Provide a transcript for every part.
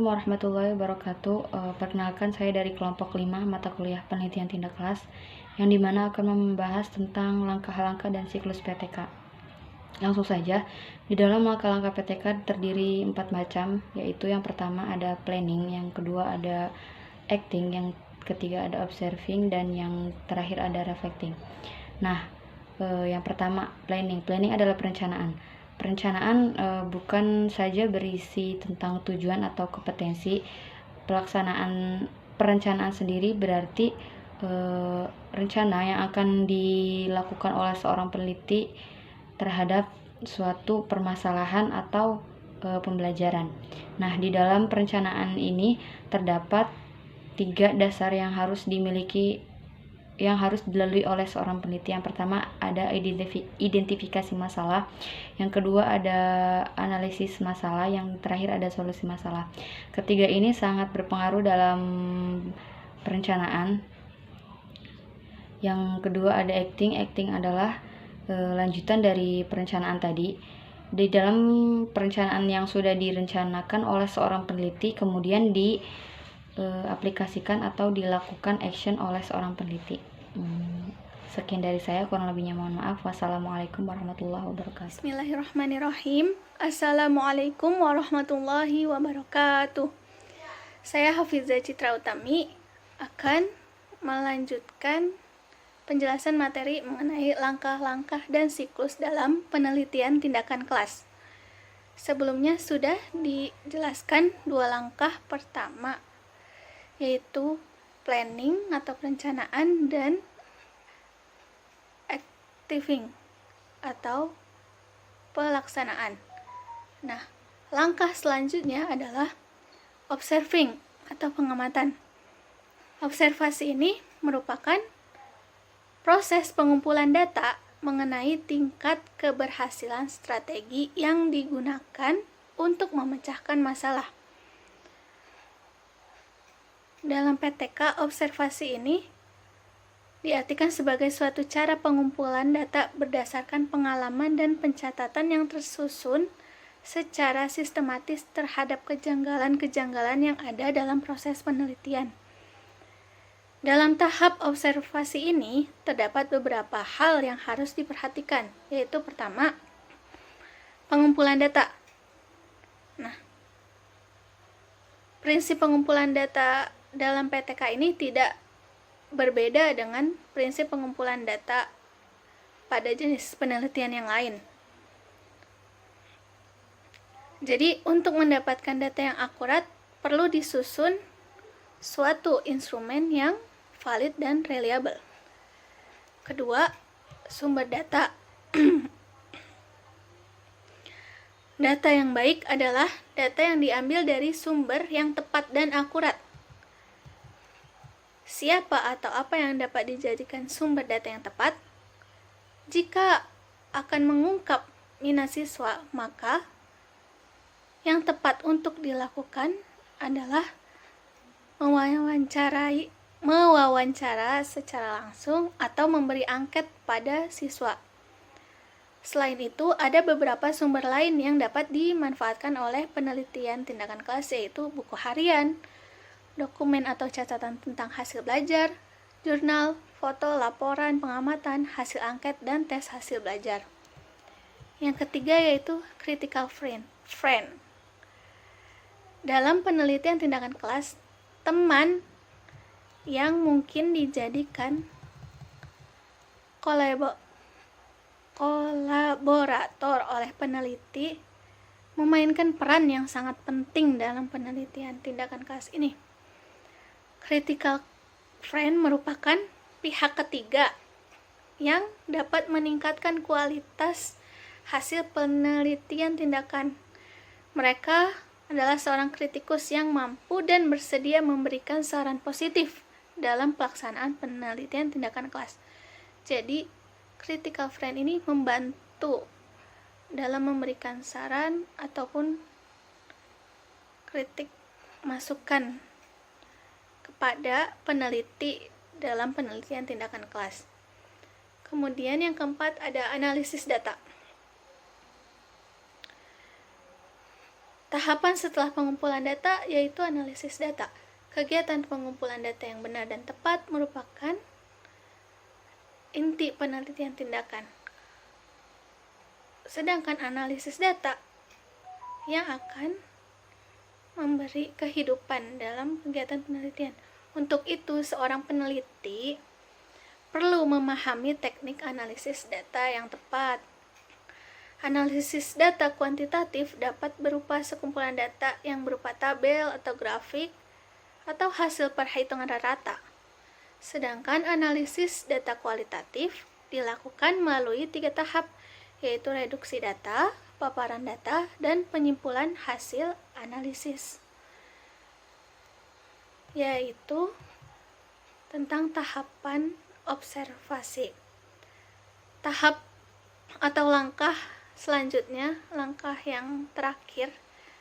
warahmatullahi wabarakatuh. Perkenalkan, saya dari kelompok 5 mata kuliah penelitian tindak kelas, yang dimana akan membahas tentang langkah-langkah dan siklus PTK. Langsung saja, di dalam langkah-langkah PTK terdiri 4 macam, yaitu yang pertama ada planning, yang kedua ada acting, yang ketiga ada observing, dan yang terakhir ada reflecting. Nah, yang pertama planning. Planning adalah perencanaan. Perencanaan bukan saja berisi tentang tujuan atau kompetensi. Perencanaan sendiri berarti rencana yang akan dilakukan oleh seorang peneliti terhadap suatu permasalahan atau pembelajaran. Nah, di dalam perencanaan ini terdapat 3 dasar yang harus dilalui oleh seorang peneliti. Yang pertama ada identifikasi masalah, yang kedua ada analisis masalah, yang terakhir ada solusi masalah. Ketiga ini sangat berpengaruh dalam perencanaan. Yang kedua ada acting. Acting adalah lanjutan dari perencanaan tadi. Di dalam perencanaan yang sudah direncanakan oleh seorang peneliti kemudian aplikasikan atau dilakukan action oleh seorang peneliti. Sekian dari saya, kurang lebihnya mohon maaf. Wassalamualaikum warahmatullahi wabarakatuh. Bismillahirrahmanirrahim. Assalamualaikum warahmatullahi wabarakatuh. Saya Hafizah Citra Utami akan melanjutkan penjelasan materi mengenai langkah-langkah dan siklus dalam penelitian tindakan kelas. Sebelumnya sudah dijelaskan 2 langkah pertama, yaitu planning atau perencanaan dan acting atau pelaksanaan. Nah, langkah selanjutnya adalah observing atau pengamatan. Observasi ini merupakan proses pengumpulan data mengenai tingkat keberhasilan strategi yang digunakan untuk memecahkan masalah. Dalam PTK, observasi ini diartikan sebagai suatu cara pengumpulan data berdasarkan pengalaman dan pencatatan yang tersusun secara sistematis terhadap kejanggalan-kejanggalan yang ada dalam proses penelitian. Dalam tahap observasi ini, terdapat beberapa hal yang harus diperhatikan, yaitu pertama, pengumpulan data. Nah, prinsip pengumpulan data dalam PTK ini tidak berbeda dengan prinsip pengumpulan data pada jenis penelitian yang lain. Jadi, untuk mendapatkan data yang akurat, perlu disusun suatu instrumen yang valid dan reliable. Kedua, sumber data. Data yang baik adalah data yang diambil dari sumber yang tepat dan akurat. Siapa atau apa yang dapat dijadikan sumber data yang tepat? Jika akan mengungkap minat siswa, maka yang tepat untuk dilakukan adalah mewawancara secara langsung atau memberi angket pada siswa. Selain itu, ada beberapa sumber lain yang dapat dimanfaatkan oleh penelitian tindakan kelas, yaitu buku harian, dokumen atau catatan tentang hasil belajar, jurnal, foto, laporan, pengamatan, hasil angket, dan tes hasil belajar. Yang ketiga yaitu critical friend. Dalam penelitian tindakan kelas, teman yang mungkin dijadikan kolaborator oleh peneliti memainkan peran yang sangat penting dalam penelitian tindakan kelas ini. Critical friend merupakan pihak ketiga yang dapat meningkatkan kualitas hasil penelitian tindakan. Mereka adalah seorang kritikus yang mampu dan bersedia memberikan saran positif dalam pelaksanaan penelitian tindakan kelas. Jadi, critical friend ini membantu dalam memberikan saran ataupun kritik masukan kepada peneliti dalam penelitian tindakan kelas. Kemudian yang keempat ada analisis data. Tahapan setelah pengumpulan data yaitu analisis data. Kegiatan pengumpulan data yang benar dan tepat merupakan inti penelitian tindakan. Sedangkan analisis data yang akan memberi kehidupan dalam kegiatan penelitian. Untuk itu, seorang peneliti perlu memahami teknik analisis data yang tepat. Analisis data kuantitatif dapat berupa sekumpulan data yang berupa tabel atau grafik atau hasil perhitungan rata. Sedangkan analisis data kualitatif dilakukan melalui 3 tahap, yaitu reduksi data, paparan data, dan penyimpulan hasil analisis, yaitu tentang tahapan observasi. Tahap atau langkah selanjutnya, langkah yang terakhir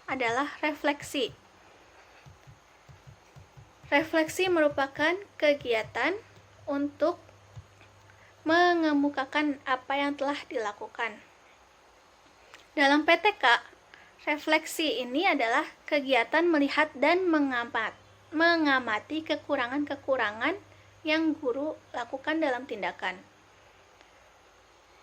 adalah refleksi. Refleksi merupakan kegiatan untuk mengemukakan apa yang telah dilakukan. Dalam PTK, refleksi ini adalah kegiatan melihat dan mengamati kekurangan-kekurangan yang guru lakukan dalam tindakan.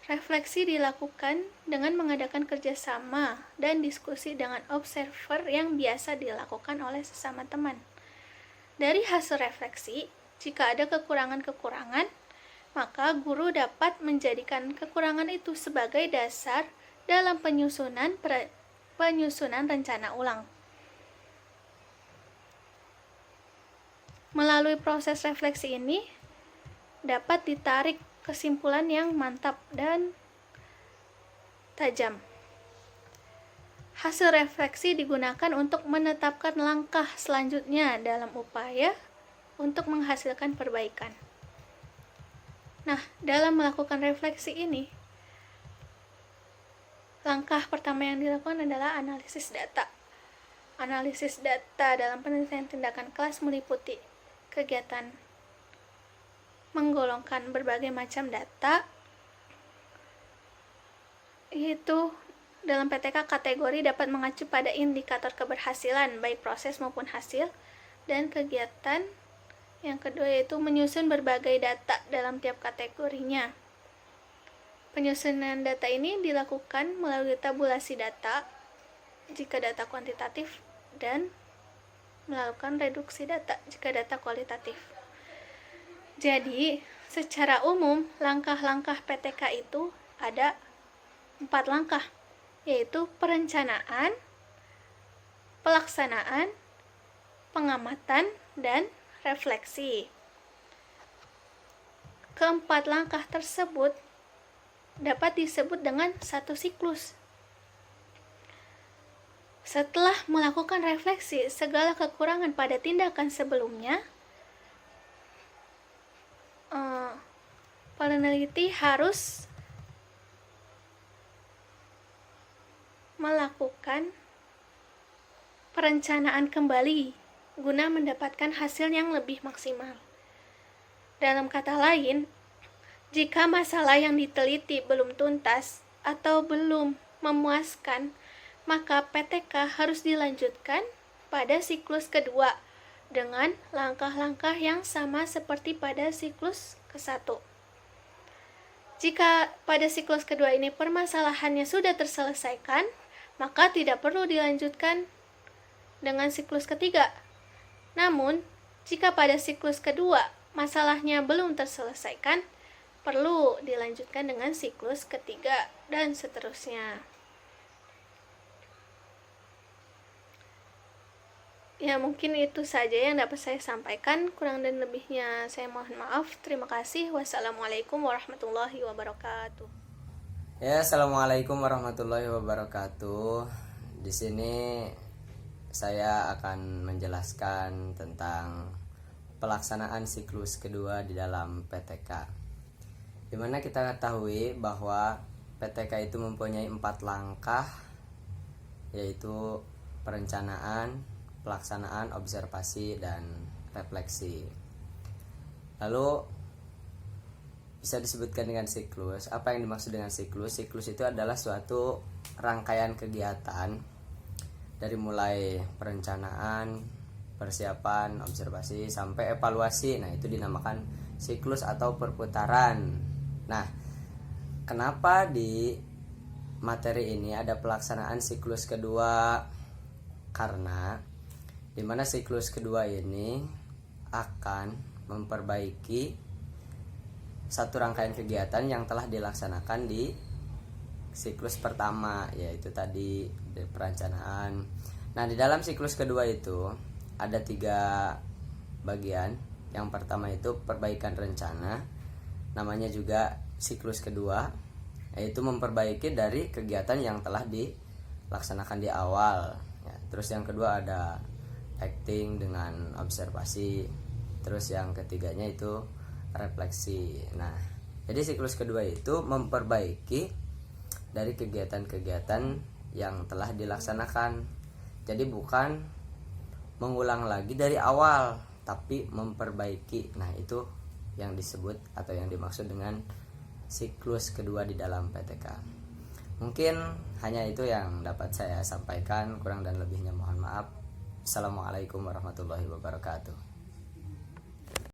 Refleksi dilakukan dengan mengadakan kerjasama dan diskusi dengan observer yang biasa dilakukan oleh sesama teman. Dari hasil refleksi, jika ada kekurangan-kekurangan, maka guru dapat menjadikan kekurangan itu sebagai dasar dalam penyusunan rencana ulang. Melalui proses refleksi ini dapat ditarik kesimpulan yang mantap dan tajam. Hasil refleksi digunakan untuk menetapkan langkah selanjutnya dalam upaya untuk menghasilkan perbaikan. Nah, dalam melakukan refleksi ini, langkah pertama yang dilakukan adalah analisis data. Analisis data dalam penelitian tindakan kelas meliputi kegiatan menggolongkan berbagai macam data, yaitu dalam PTK kategori dapat mengacu pada indikator keberhasilan baik proses maupun hasil, dan kegiatan yang kedua yaitu menyusun berbagai data dalam tiap kategorinya. Penyusunan data ini dilakukan melalui tabulasi data jika data kuantitatif dan melakukan reduksi data jika data kualitatif. Jadi, secara umum langkah-langkah PTK itu ada 4 langkah, yaitu perencanaan, pelaksanaan, pengamatan, dan refleksi. Keempat langkah tersebut dapat disebut dengan satu siklus. Setelah melakukan refleksi segala kekurangan pada tindakan sebelumnya, peneliti harus melakukan perencanaan kembali guna mendapatkan hasil yang lebih maksimal. Dalam kata lain, jika masalah yang diteliti belum tuntas atau belum memuaskan, maka PTK harus dilanjutkan pada siklus kedua dengan langkah-langkah yang sama seperti pada siklus ke-1. Jika pada siklus kedua ini permasalahannya sudah terselesaikan, maka tidak perlu dilanjutkan dengan siklus ketiga. Namun, jika pada siklus kedua masalahnya belum terselesaikan, perlu dilanjutkan dengan siklus ketiga dan seterusnya. Ya, mungkin itu saja yang dapat saya sampaikan. Kurang dan lebihnya saya mohon maaf. Terima kasih. Wassalamualaikum warahmatullahi wabarakatuh. Ya, assalamualaikum warahmatullahi wabarakatuh. Di sini saya akan menjelaskan tentang pelaksanaan siklus kedua di dalam PTK. Dimana kita ketahui bahwa PTK itu mempunyai 4 langkah, yaitu perencanaan, pelaksanaan, observasi, dan refleksi. Lalu bisa disebutkan dengan siklus. Apa yang dimaksud dengan siklus? Siklus itu adalah suatu rangkaian kegiatan dari mulai perencanaan, persiapan, observasi sampai evaluasi. Nah, itu dinamakan siklus atau perputaran. Nah, kenapa di materi ini ada pelaksanaan siklus kedua? Karena dimana siklus kedua ini akan memperbaiki satu rangkaian kegiatan yang telah dilaksanakan di siklus pertama, yaitu tadi perencanaan. Nah, di dalam siklus kedua itu ada 3 bagian. Yang pertama itu perbaikan rencana, namanya juga siklus kedua, yaitu memperbaiki dari kegiatan yang telah dilaksanakan di awal. Ya, terus yang kedua ada acting dengan observasi. Terus yang ketiganya itu refleksi. Nah, jadi siklus kedua itu memperbaiki dari kegiatan-kegiatan yang telah dilaksanakan. Jadi bukan mengulang lagi dari awal, tapi memperbaiki. Nah, itu yang disebut atau yang dimaksud dengan siklus kedua di dalam PTK. Mungkin hanya itu yang dapat saya sampaikan, kurang dan lebihnya mohon maaf. Assalamualaikum warahmatullahi wabarakatuh.